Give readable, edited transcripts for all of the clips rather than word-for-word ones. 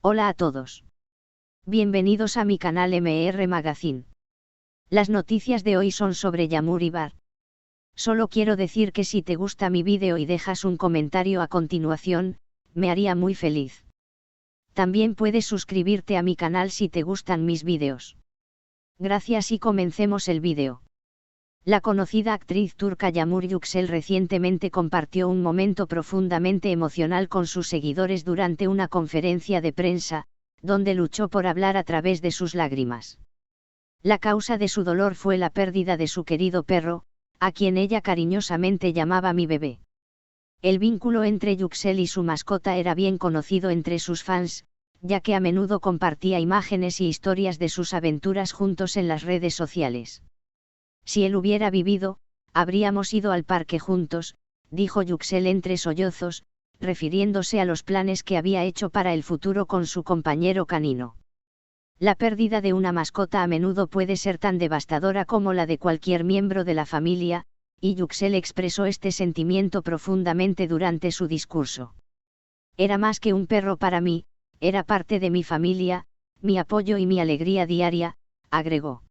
Hola a todos. Bienvenidos a mi canal MR Magazine. Las noticias de hoy son sobre Yamur y Bar. Solo quiero decir que si te gusta mi vídeo y dejas un comentario a continuación, me haría muy feliz. También puedes suscribirte a mi canal si te gustan mis vídeos. Gracias y comencemos el vídeo. La conocida actriz turca Yağmur Yüksel recientemente compartió un momento profundamente emocional con sus seguidores durante una conferencia de prensa, donde luchó por hablar a través de sus lágrimas. La causa de su dolor fue la pérdida de su querido perro, a quien ella cariñosamente llamaba mi bebé. El vínculo entre Yüksel y su mascota era bien conocido entre sus fans, ya que a menudo compartía imágenes y historias de sus aventuras juntos en las redes sociales. Si él hubiera vivido, habríamos ido al parque juntos, dijo Yüksel entre sollozos, refiriéndose a los planes que había hecho para el futuro con su compañero canino. La pérdida de una mascota a menudo puede ser tan devastadora como la de cualquier miembro de la familia, y Yüksel expresó este sentimiento profundamente durante su discurso. Era más que un perro para mí, era parte de mi familia, mi apoyo y mi alegría diaria, agregó.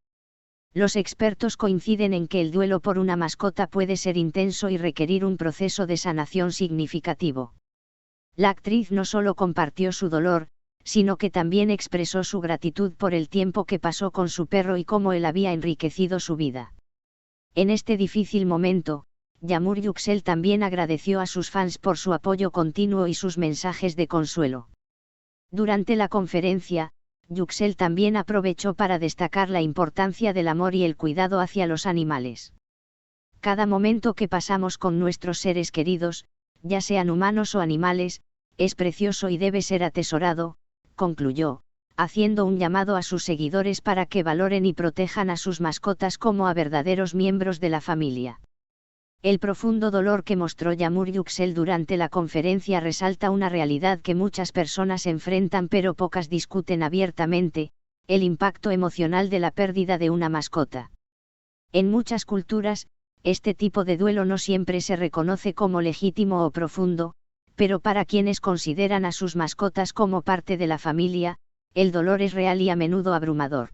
Los expertos coinciden en que el duelo por una mascota puede ser intenso y requerir un proceso de sanación significativo. La actriz no solo compartió su dolor, sino que también expresó su gratitud por el tiempo que pasó con su perro y cómo él había enriquecido su vida. En este difícil momento, Yağmur Yüksel también agradeció a sus fans por su apoyo continuo y sus mensajes de consuelo. Durante la conferencia, Yüksel también aprovechó para destacar la importancia del amor y el cuidado hacia los animales. Cada momento que pasamos con nuestros seres queridos, ya sean humanos o animales, es precioso y debe ser atesorado, concluyó, haciendo un llamado a sus seguidores para que valoren y protejan a sus mascotas como a verdaderos miembros de la familia. El profundo dolor que mostró Yağmur Yüksel durante la conferencia resalta una realidad que muchas personas enfrentan pero pocas discuten abiertamente, el impacto emocional de la pérdida de una mascota. En muchas culturas, este tipo de duelo no siempre se reconoce como legítimo o profundo, pero para quienes consideran a sus mascotas como parte de la familia, el dolor es real y a menudo abrumador.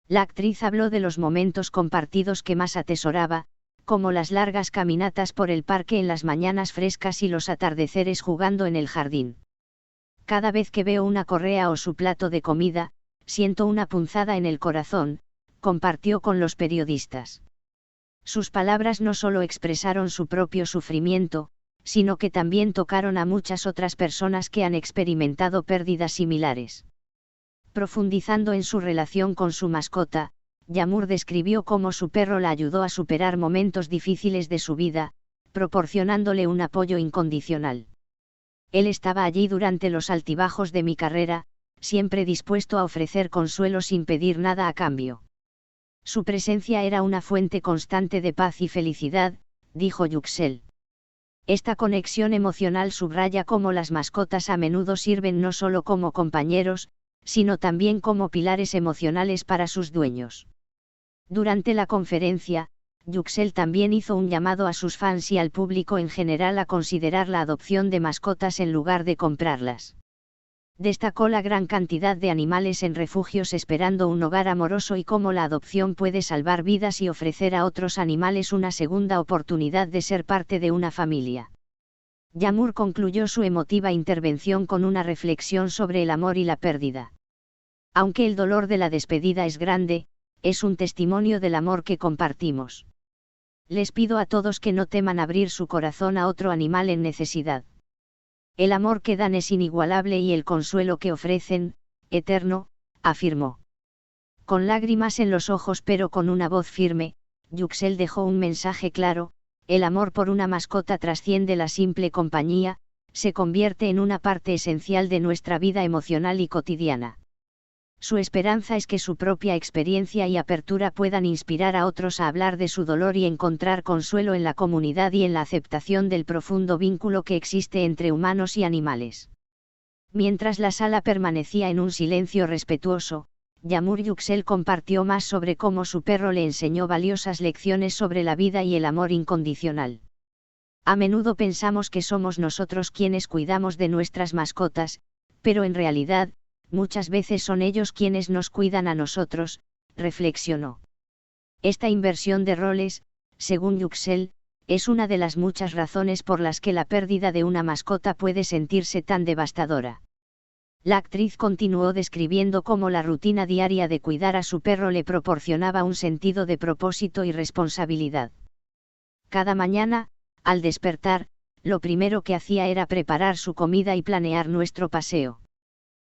La actriz habló de los momentos compartidos que más atesoraba, como las largas caminatas por el parque en las mañanas frescas y los atardeceres jugando en el jardín. Cada vez que veo una correa o su plato de comida, siento una punzada en el corazón, compartió con los periodistas. Sus palabras no solo expresaron su propio sufrimiento, sino que también tocaron a muchas otras personas que han experimentado pérdidas similares. Profundizando en su relación con su mascota, Yağmur describió cómo su perro la ayudó a superar momentos difíciles de su vida, proporcionándole un apoyo incondicional. Él estaba allí durante los altibajos de mi carrera, siempre dispuesto a ofrecer consuelo sin pedir nada a cambio. Su presencia era una fuente constante de paz y felicidad, dijo Yüksel. Esta conexión emocional subraya cómo las mascotas a menudo sirven no solo como compañeros, sino también como pilares emocionales para sus dueños. Durante la conferencia, Yüksel también hizo un llamado a sus fans y al público en general a considerar la adopción de mascotas en lugar de comprarlas. Destacó la gran cantidad de animales en refugios esperando un hogar amoroso y cómo la adopción puede salvar vidas y ofrecer a otros animales una segunda oportunidad de ser parte de una familia. Yağmur concluyó su emotiva intervención con una reflexión sobre el amor y la pérdida. Aunque el dolor de la despedida es grande, es un testimonio del amor que compartimos. Les pido a todos que no teman abrir su corazón a otro animal en necesidad. El amor que dan es inigualable y el consuelo que ofrecen, eterno, afirmó. Con lágrimas en los ojos pero con una voz firme, Yüksel dejó un mensaje claro: el amor por una mascota trasciende la simple compañía, se convierte en una parte esencial de nuestra vida emocional y cotidiana. Su esperanza es que su propia experiencia y apertura puedan inspirar a otros a hablar de su dolor y encontrar consuelo en la comunidad y en la aceptación del profundo vínculo que existe entre humanos y animales. Mientras la sala permanecía en un silencio respetuoso, Yağmur Yüksel compartió más sobre cómo su perro le enseñó valiosas lecciones sobre la vida y el amor incondicional. A menudo pensamos que somos nosotros quienes cuidamos de nuestras mascotas, Pero en realidad, muchas veces son ellos quienes nos cuidan a nosotros, reflexionó. Esta inversión de roles, según Yüksel, es una de las muchas razones por las que la pérdida de una mascota puede sentirse tan devastadora. La actriz continuó describiendo cómo la rutina diaria de cuidar a su perro le proporcionaba un sentido de propósito y responsabilidad. Cada mañana, al despertar, lo primero que hacía era preparar su comida y planear nuestro paseo.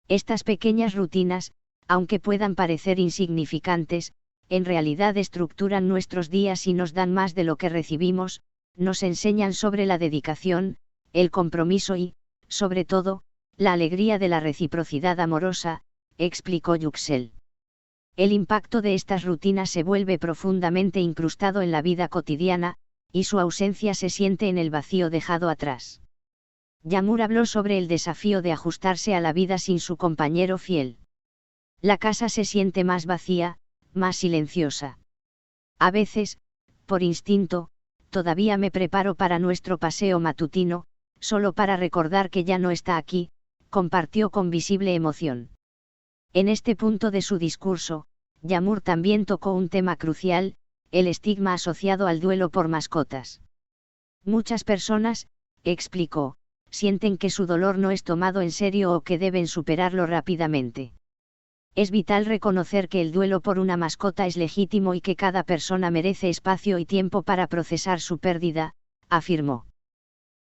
Estas pequeñas rutinas, aunque puedan parecer insignificantes, en realidad estructuran nuestros días y nos dan más de lo que recibimos, nos enseñan sobre la dedicación, el compromiso y, sobre todo, la alegría de la reciprocidad amorosa, explicó Yüksel. El impacto de estas rutinas se vuelve profundamente incrustado en la vida cotidiana, y su ausencia se siente en el vacío dejado atrás. Yağmur habló sobre el desafío de ajustarse a la vida sin su compañero fiel. La casa se siente más vacía, más silenciosa. A veces, por instinto, todavía me preparo para nuestro paseo matutino, solo para recordar que ya no está aquí, compartió con visible emoción. En este punto de su discurso, Yağmur también tocó un tema crucial, el estigma asociado al duelo por mascotas. Muchas personas, explicó, sienten que su dolor no es tomado en serio o que deben superarlo rápidamente. Es vital reconocer que el duelo por una mascota es legítimo y que cada persona merece espacio y tiempo para procesar su pérdida, afirmó.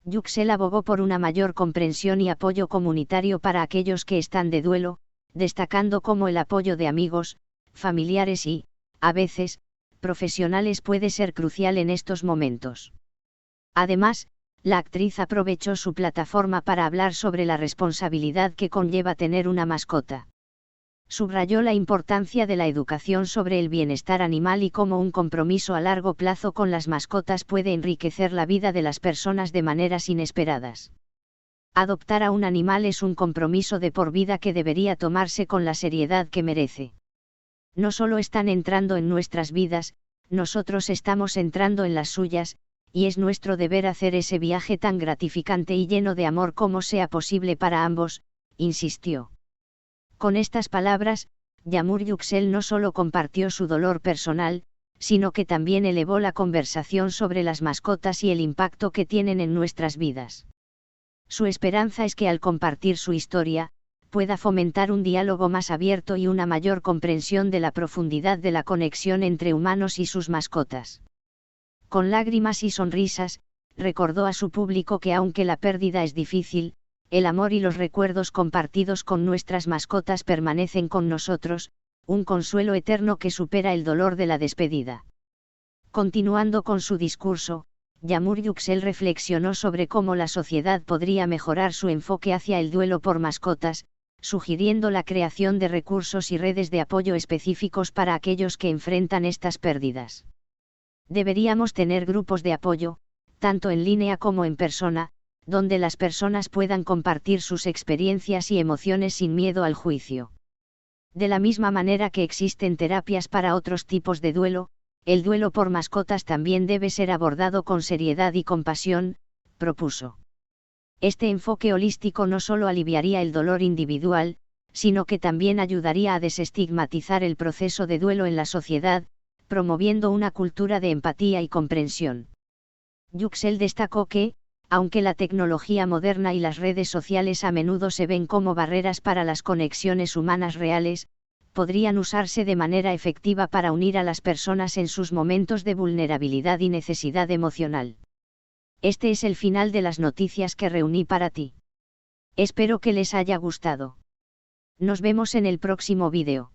Yüksel abogó por una mayor comprensión y apoyo comunitario para aquellos que están de duelo, destacando cómo el apoyo de amigos, familiares y, a veces, profesionales puede ser crucial en estos momentos. Además, la actriz aprovechó su plataforma para hablar sobre la responsabilidad que conlleva tener una mascota. Subrayó la importancia de la educación sobre el bienestar animal y cómo un compromiso a largo plazo con las mascotas puede enriquecer la vida de las personas de maneras inesperadas. Adoptar a un animal es un compromiso de por vida que debería tomarse con la seriedad que merece. No solo están entrando en nuestras vidas, nosotros estamos entrando en las suyas, y es nuestro deber hacer ese viaje tan gratificante y lleno de amor como sea posible para ambos, insistió. Con estas palabras, Yağmur Yüksel no solo compartió su dolor personal, sino que también elevó la conversación sobre las mascotas y el impacto que tienen en nuestras vidas. Su esperanza es que al compartir su historia, pueda fomentar un diálogo más abierto y una mayor comprensión de la profundidad de la conexión entre humanos y sus mascotas. Con lágrimas y sonrisas, recordó a su público que aunque la pérdida es difícil, el amor y los recuerdos compartidos con nuestras mascotas permanecen con nosotros, un consuelo eterno que supera el dolor de la despedida. Continuando con su discurso, Yağmur Yüksel reflexionó sobre cómo la sociedad podría mejorar su enfoque hacia el duelo por mascotas, sugiriendo la creación de recursos y redes de apoyo específicos para aquellos que enfrentan estas pérdidas. Deberíamos tener grupos de apoyo, tanto en línea como en persona, donde las personas puedan compartir sus experiencias y emociones sin miedo al juicio. De la misma manera que existen terapias para otros tipos de duelo, el duelo por mascotas también debe ser abordado con seriedad y compasión, propuso. Este enfoque holístico no solo aliviaría el dolor individual, sino que también ayudaría a desestigmatizar el proceso de duelo en la sociedad, promoviendo una cultura de empatía y comprensión. Yüksel destacó que, aunque la tecnología moderna y las redes sociales a menudo se ven como barreras para las conexiones humanas reales, podrían usarse de manera efectiva para unir a las personas en sus momentos de vulnerabilidad y necesidad emocional. Este es el final de las noticias que reuní para ti. Espero que les haya gustado. Nos vemos en el próximo vídeo.